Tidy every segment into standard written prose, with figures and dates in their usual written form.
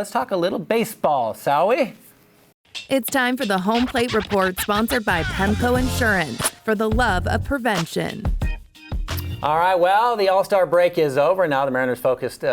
Let's talk a little baseball, shall we? It's time for the Home Plate Report, sponsored by Pemco Insurance, for the love of prevention. All right, well, the All-Star break is over. Now the Mariners focused,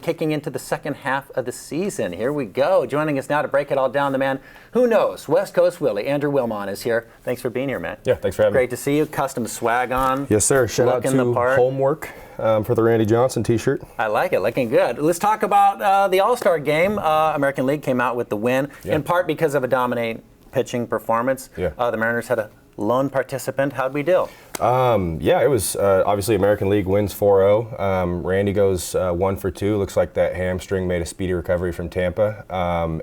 kicking into the second half of the season. Here we go. Joining us now to break it all down, the man who knows, West Coast Willie, Andrew Wilmon is here. Thanks for being here, man. Yeah, thanks for having me. Great to see you. Custom swag on. Yes, sir. Shout out to Homework for the Randy Johnson t-shirt. I like it. Looking good. Let's talk about the All-Star game. American League came out with the win, in part because of a dominating pitching performance. Yeah. The Mariners had a lone participant. How'd we do? It was obviously American League wins 4-0. Randy goes 1 for 2. Looks like that hamstring made a speedy recovery from Tampa.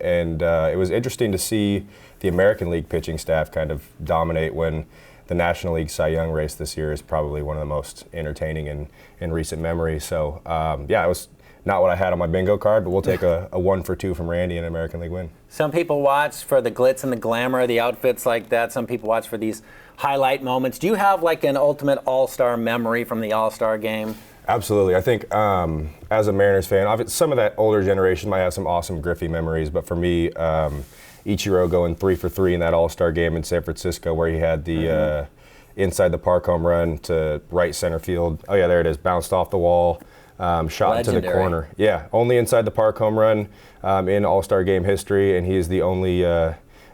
It was interesting to see the American League pitching staff kind of dominate when the National League Cy Young race this year is probably one of the most entertaining in recent memory. So, it was not what I had on my bingo card, but we'll take a 1 for 2 from Randy and an American League win. Some people watch for the glitz and the glamour, the outfits like that. Some people watch for these highlight moments. Do you have like an ultimate All-Star memory from the All-Star game? Absolutely. I think as a Mariners fan, some of that older generation might have some awesome Griffey memories, but for me, Ichiro going 3 for 3 in that All-Star game in San Francisco where he had the inside the park home run to right center field. Oh yeah, there it is. Bounced off the wall. Shot into the corner. Yeah, only inside the park home run in All-Star Game history, and he is the only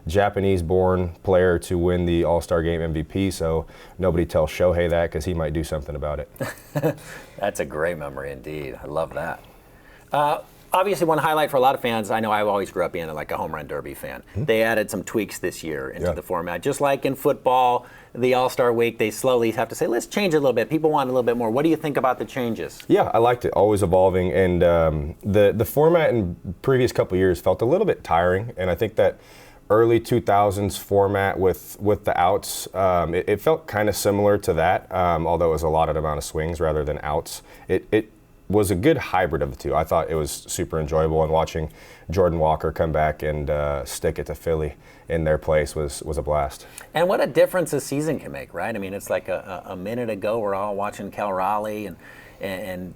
Japanese-born player to win the All-Star Game MVP, so nobody tells Shohei that because he might do something about it. That's a great memory indeed. I love that. Obviously, one highlight for a lot of fans, I know I always grew up being like a home run derby fan. Mm-hmm. They added some tweaks this year into the format. Just like in football, the All-Star week, they slowly have to say, let's change it a little bit. People want a little bit more. What do you think about the changes? Yeah, I liked it. Always evolving. And the format in previous couple of years felt a little bit tiring. And I think that early 2000s format with the outs, it felt kind of similar to that, although it was a lot amount of swings rather than outs. It was a good hybrid of the two. I thought it was super enjoyable, and watching Jordan Walker come back and stick it to Philly in their place was a blast. And what a difference a season can make, right? I mean, it's like a minute ago we're all watching Cal Raleigh and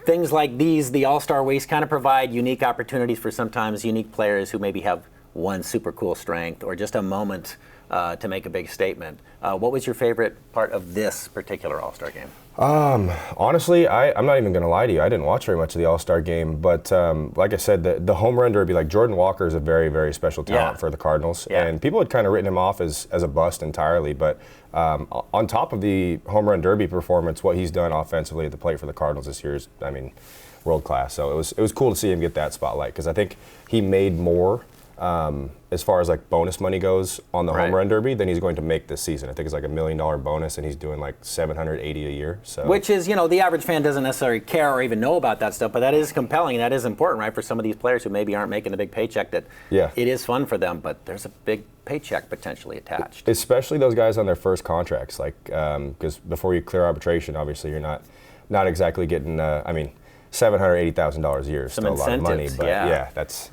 things like these, the All-Star weeks kind of provide unique opportunities for sometimes unique players who maybe have one super cool strength or just a moment to make a big statement. What was your favorite part of this particular All-Star game? Honestly, I'm not even going to lie to you. I didn't watch very much of the All-Star game, but like I said, the home run derby, like Jordan Walker is a very, very special talent for the Cardinals, and people had kind of written him off as a bust entirely, but on top of the home run derby performance, what he's done offensively at the plate for the Cardinals this year is, world class. So it was cool to see him get that spotlight because I think he made more as far as like bonus money goes on the home run derby than he's going to make this season. I think it's like $1 million bonus, and he's doing like $780 a year. So, which is, the average fan doesn't necessarily care or even know about that stuff, but that is compelling. That is important, right, for some of these players who maybe aren't making a big paycheck. That it is fun for them, but there's a big paycheck potentially attached. Especially those guys on their first contracts, like because before you clear arbitration, obviously you're not exactly getting. $780,000 a year is still a lot of money, but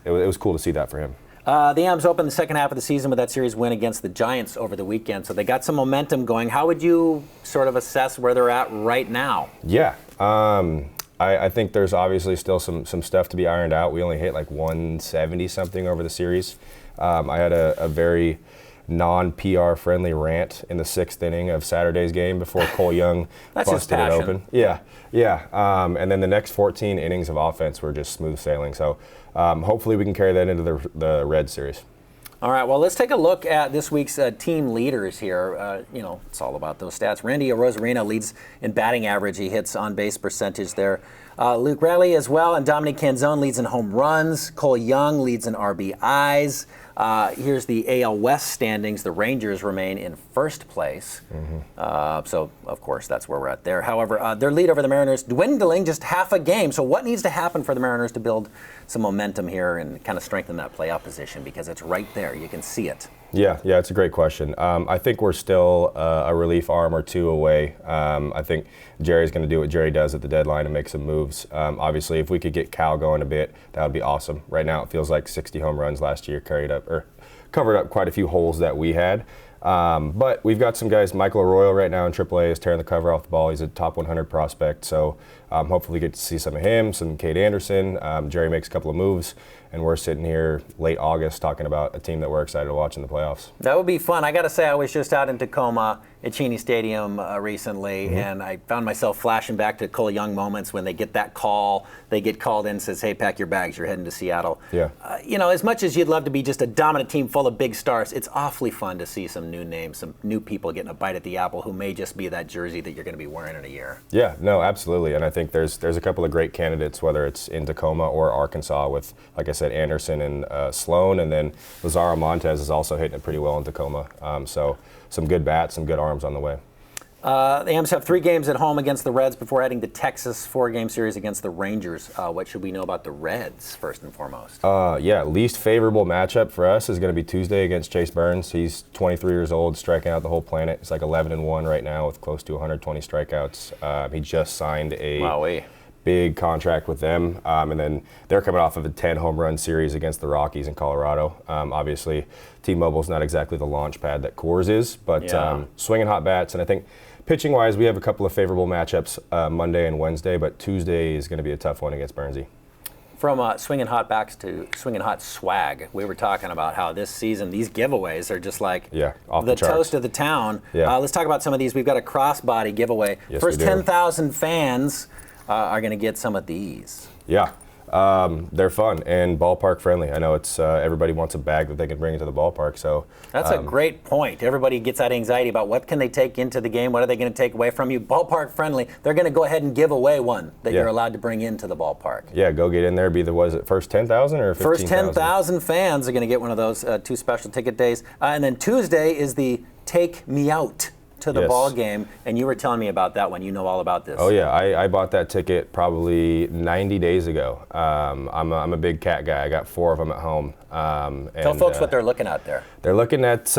it was cool to see that for him. The Ams opened the second half of the season with that series win against the Giants over the weekend, so they got some momentum going. How would you sort of assess where they're at right now? Yeah, I think there's obviously still some stuff to be ironed out. We only hit like 170-something over the series. I had a very non-PR friendly rant in the 6th inning of Saturday's game before Cole Young busted it open. Yeah. And then the next 14 innings of offense were just smooth sailing. So hopefully we can carry that into the Red series. All right, well, let's take a look at this week's team leaders here. It's all about those stats. Randy Arozarena leads in batting average. He hits on-base percentage there. Luke Raley as well, and Dominic Canzone leads in home runs. Cole Young leads in RBIs. Here's the AL West standings. The Rangers remain in first place. Mm-hmm. So, of course, that's where we're at there. However, their lead over the Mariners dwindling just half a game. So what needs to happen for the Mariners to build some momentum here and kind of strengthen that playoff position? Because it's right there. You can see it. Yeah, it's a great question. I think we're still a relief arm or two away. I think Jerry's going to do what Jerry does at the deadline and make some moves. Obviously, if we could get Cal going a bit, that would be awesome. Right now, it feels like 60 home runs last year covered up quite a few holes that we had. But we've got some guys. Michael Arroyo right now in AAA is tearing the cover off the ball. He's a top 100 prospect. So Hopefully get to see some of him, some Cade Anderson. Jerry makes a couple of moves, and we're sitting here late August talking about a team that we're excited to watch in the playoffs. That would be fun. I got to say, I was just out in Tacoma at Cheney Stadium recently, and I found myself flashing back to Cole Young moments when they get that call. They get called in and says, hey, pack your bags, you're heading to Seattle. Yeah. As much as you'd love to be just a dominant team full of big stars, it's awfully fun to see some new names, some new people getting a bite at the apple who may just be that jersey that you're going to be wearing in a year. Yeah, no, absolutely. And I think there's a couple of great candidates, whether it's in Tacoma or Arkansas with, like I said, Anderson and Sloan, and then Lazaro Montez is also hitting it pretty well in Tacoma. So some good bats, some good arms on the way. The Ams have 3 games at home against the Reds before heading to Texas, 4-game series against the Rangers. What should we know about the Reds, first and foremost? Least favorable matchup for us is going to be Tuesday against Chase Burns. He's 23 years old, striking out the whole planet. He's like 11-1 right now with close to 120 strikeouts. He just signed a big contract with them, and then they're coming off of a 10 home run series against the Rockies in Colorado. Obviously, T-Mobile's not exactly the launch pad that Coors is, but swinging hot bats, and I think pitching-wise, we have a couple of favorable matchups Monday and Wednesday, but Tuesday is going to be a tough one against Burnsy. From swinging hot backs to swinging hot swag, we were talking about how this season these giveaways are just like off the the charts. toast of the town. Yeah. Let's talk about some of these. We've got a crossbody giveaway. Yes, First we do. 10,000 fans are going to get some of these. Yeah. They're fun and ballpark friendly. I know it's everybody wants a bag that they can bring into the ballpark. So that's a great point. Everybody gets that anxiety about what can they take into the game, what are they going to take away from you. Ballpark friendly. They're going to go ahead and give away one that you're allowed to bring into the ballpark. Yeah, go get in there. Be the first 10,000 or 15,000? First 10,000 fans are going to get one of those 2 special ticket days. And then Tuesday is the Take Me Out to the ball game, and you were telling me about that one. You know all about this. Oh yeah, I bought that ticket probably 90 days ago. I'm a big cat guy. I got 4 of them at home. Tell folks what they're looking at there. They're looking at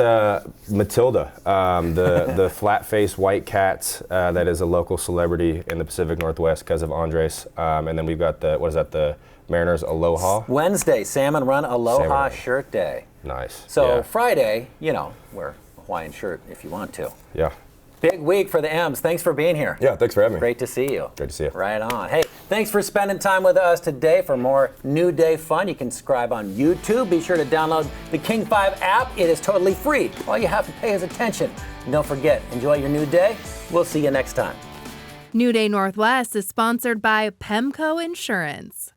Matilda, the flat-faced white cat that is a local celebrity in the Pacific Northwest because of Andres. And then we've got the Mariners Aloha. Wednesday, Salmon Run Aloha Salmon. Shirt Day. Nice. So Friday, wear Hawaiian shirt if you want to. Yeah. Big week for the M's. Thanks for being here. Yeah, thanks for having me. Great to see you. Great to see you. Right on. Hey, thanks for spending time with us today. For more New Day fun, you can subscribe on YouTube. Be sure to download the King 5 app. It is totally free. All you have to pay is attention. And don't forget, enjoy your new day. We'll see you next time. New Day Northwest is sponsored by Pemco Insurance.